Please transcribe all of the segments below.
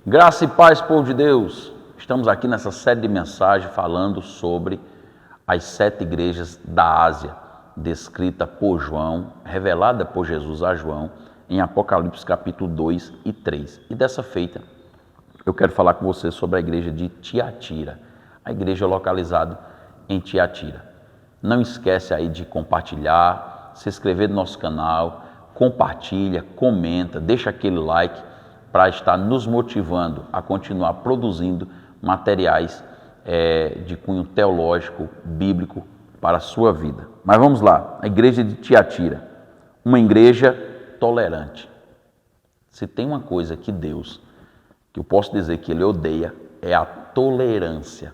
Graça e paz, povo de Deus. Estamos aqui nessa série de mensagens falando sobre as 7 igrejas da Ásia, descrita por João, revelada por Jesus a João, em Apocalipse capítulo 2 e 3. E dessa feita, eu quero falar com você sobre a igreja de Tiatira, a igreja localizada em Tiatira. Não esquece aí de compartilhar, se inscrever no nosso canal, compartilha, comenta, deixa aquele like para estar nos motivando a continuar produzindo materiais de cunho teológico, bíblico para a sua vida. Mas vamos lá, a igreja de Tiatira, uma igreja tolerante. Se tem uma coisa que Deus, que eu posso dizer que Ele odeia, é a tolerância.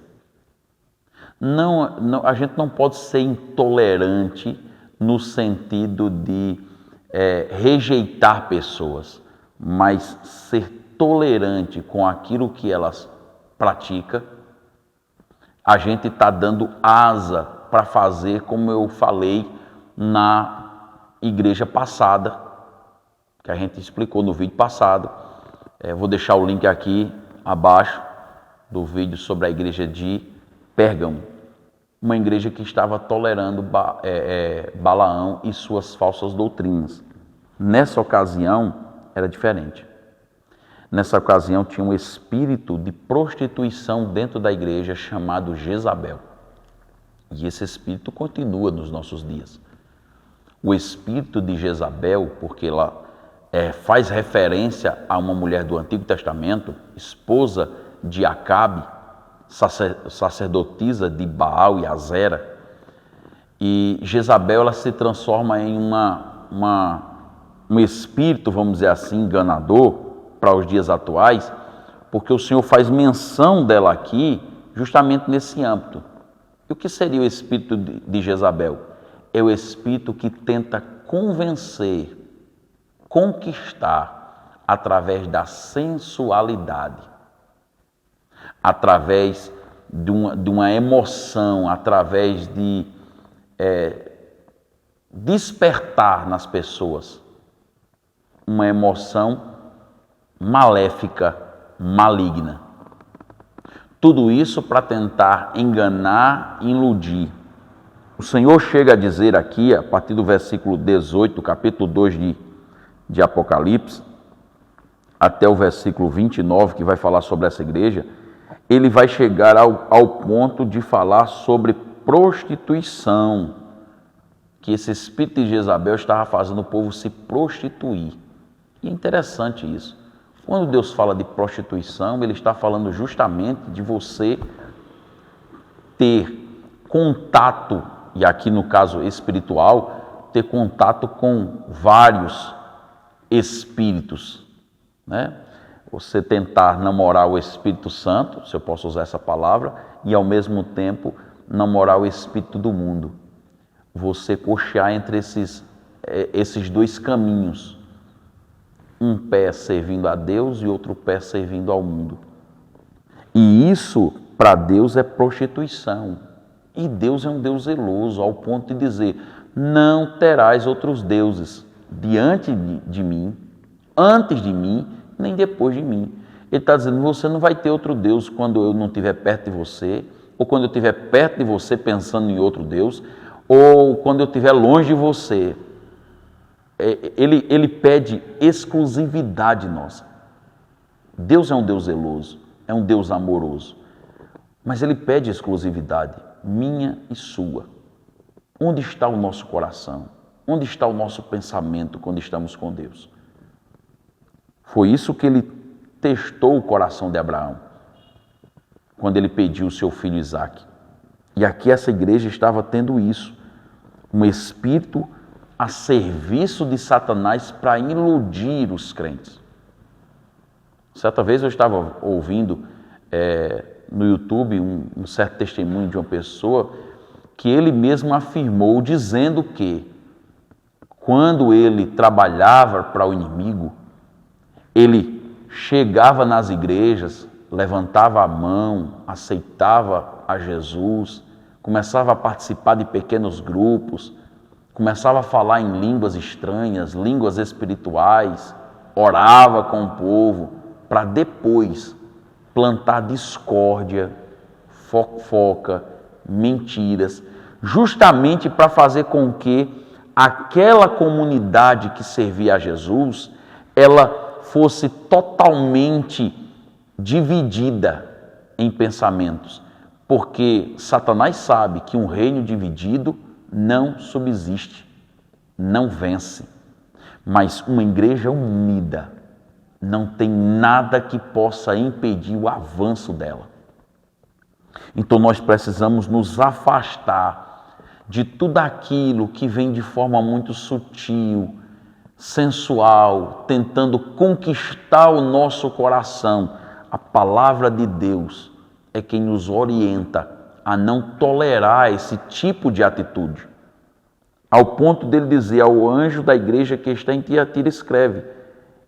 Não, a gente não pode ser intolerante no sentido de rejeitar pessoas, mas ser tolerante com aquilo que elas praticam. A gente está dando asa para fazer como eu falei na igreja passada, que a gente explicou no vídeo passado. Vou deixar o link aqui abaixo do vídeo sobre a igreja de Pérgamo, uma igreja que estava tolerando Balaão e suas falsas doutrinas. Nessa ocasião era diferente. Nessa ocasião tinha um espírito de prostituição dentro da igreja chamado Jezabel. E esse espírito continua nos nossos dias. O espírito de Jezabel, porque ela faz referência a uma mulher do Antigo Testamento, esposa de Acabe, sacerdotisa de Baal e Azera. E Jezabel ela se transforma em um espírito, vamos dizer assim, enganador para os dias atuais, porque o Senhor faz menção dela aqui justamente nesse âmbito. E o que seria o espírito de Jezabel? É o espírito que tenta convencer, conquistar através da sensualidade, através de uma emoção, através de despertar nas pessoas uma emoção maléfica, maligna. Tudo isso para tentar enganar e iludir. O Senhor chega a dizer aqui, a partir do versículo 18, do capítulo 2 de Apocalipse, até o versículo 29, que vai falar sobre essa igreja, ele vai chegar ao ponto de falar sobre prostituição, que esse espírito de Jezabel estava fazendo o povo se prostituir. E é interessante isso. Quando Deus fala de prostituição, Ele está falando justamente de você ter contato, e aqui no caso espiritual, ter contato com vários espíritos, né? Você tentar namorar o Espírito Santo, se eu posso usar essa palavra, e ao mesmo tempo namorar o Espírito do mundo. Você cochear entre esses dois caminhos. Um pé servindo a Deus e outro pé servindo ao mundo. E isso, para Deus, é prostituição. E Deus é um Deus zeloso, ao ponto de dizer, não terás outros deuses diante de mim, antes de mim, nem depois de mim. Ele está dizendo, você não vai ter outro Deus quando eu não estiver perto de você, ou quando eu estiver perto de você pensando em outro Deus, ou quando eu estiver longe de você. Ele pede exclusividade nossa. Deus é um Deus zeloso, é um Deus amoroso, mas Ele pede exclusividade, minha e sua. Onde está o nosso coração? Onde está o nosso pensamento quando estamos com Deus? Foi isso que Ele testou o coração de Abraão, quando Ele pediu o seu filho Isaque. E aqui essa igreja estava tendo isso, um espírito a serviço de Satanás para iludir os crentes. Certa vez eu estava ouvindo no YouTube um certo testemunho de uma pessoa que ele mesmo afirmou, dizendo que quando ele trabalhava para o inimigo, ele chegava nas igrejas, levantava a mão, aceitava a Jesus, começava a participar de pequenos grupos, começava a falar em línguas estranhas, línguas espirituais, orava com o povo, para depois plantar discórdia, fofoca, mentiras, justamente para fazer com que aquela comunidade que servia a Jesus, ela fosse totalmente dividida em pensamentos, porque Satanás sabe que um reino dividido não subsiste, não vence, mas uma igreja unida não tem nada que possa impedir o avanço dela. Então nós precisamos nos afastar de tudo aquilo que vem de forma muito sutil, sensual, tentando conquistar o nosso coração. A palavra de Deus é quem nos orienta a não tolerar esse tipo de atitude. Ao ponto dele dizer ao anjo da igreja que está em Tiatira, escreve: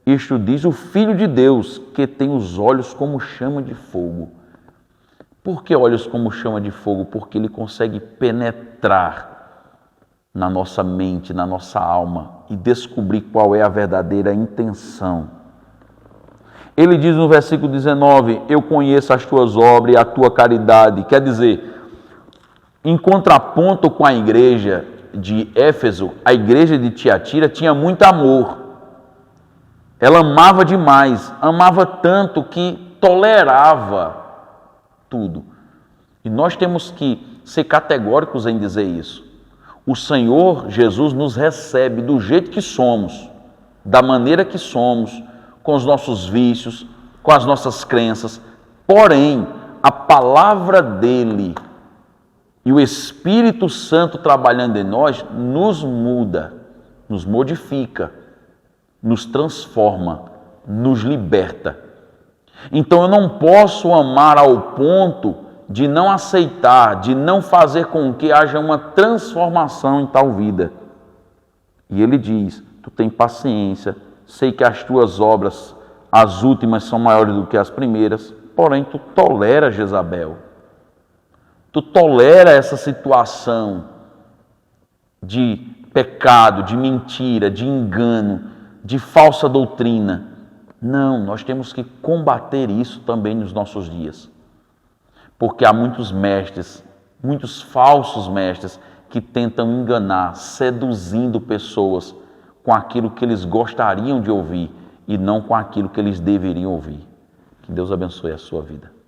isto diz o Filho de Deus, que tem os olhos como chama de fogo. Por que olhos como chama de fogo? Porque ele consegue penetrar na nossa mente, na nossa alma e descobrir qual é a verdadeira intenção. Ele diz no versículo 19: eu conheço as tuas obras e a tua caridade. Quer dizer, em contraponto com a igreja de Éfeso, a igreja de Tiatira tinha muito amor. Ela amava demais, amava tanto que tolerava tudo. E nós temos que ser categóricos em dizer isso. O Senhor Jesus nos recebe do jeito que somos, da maneira que somos, com os nossos vícios, com as nossas crenças. Porém, a palavra dele e o Espírito Santo trabalhando em nós nos muda, nos modifica, nos transforma, nos liberta. Então eu não posso amar ao ponto de não aceitar, de não fazer com que haja uma transformação em tal vida. E ele diz: tu tem paciência, sei que as tuas obras, as últimas, são maiores do que as primeiras, porém tu tolera Jezabel. Tu tolera essa situação de pecado, de mentira, de engano, de falsa doutrina. Não, nós temos que combater isso também nos nossos dias. Porque há muitos mestres, muitos falsos mestres, que tentam enganar, seduzindo pessoas com aquilo que eles gostariam de ouvir e não com aquilo que eles deveriam ouvir. Que Deus abençoe a sua vida.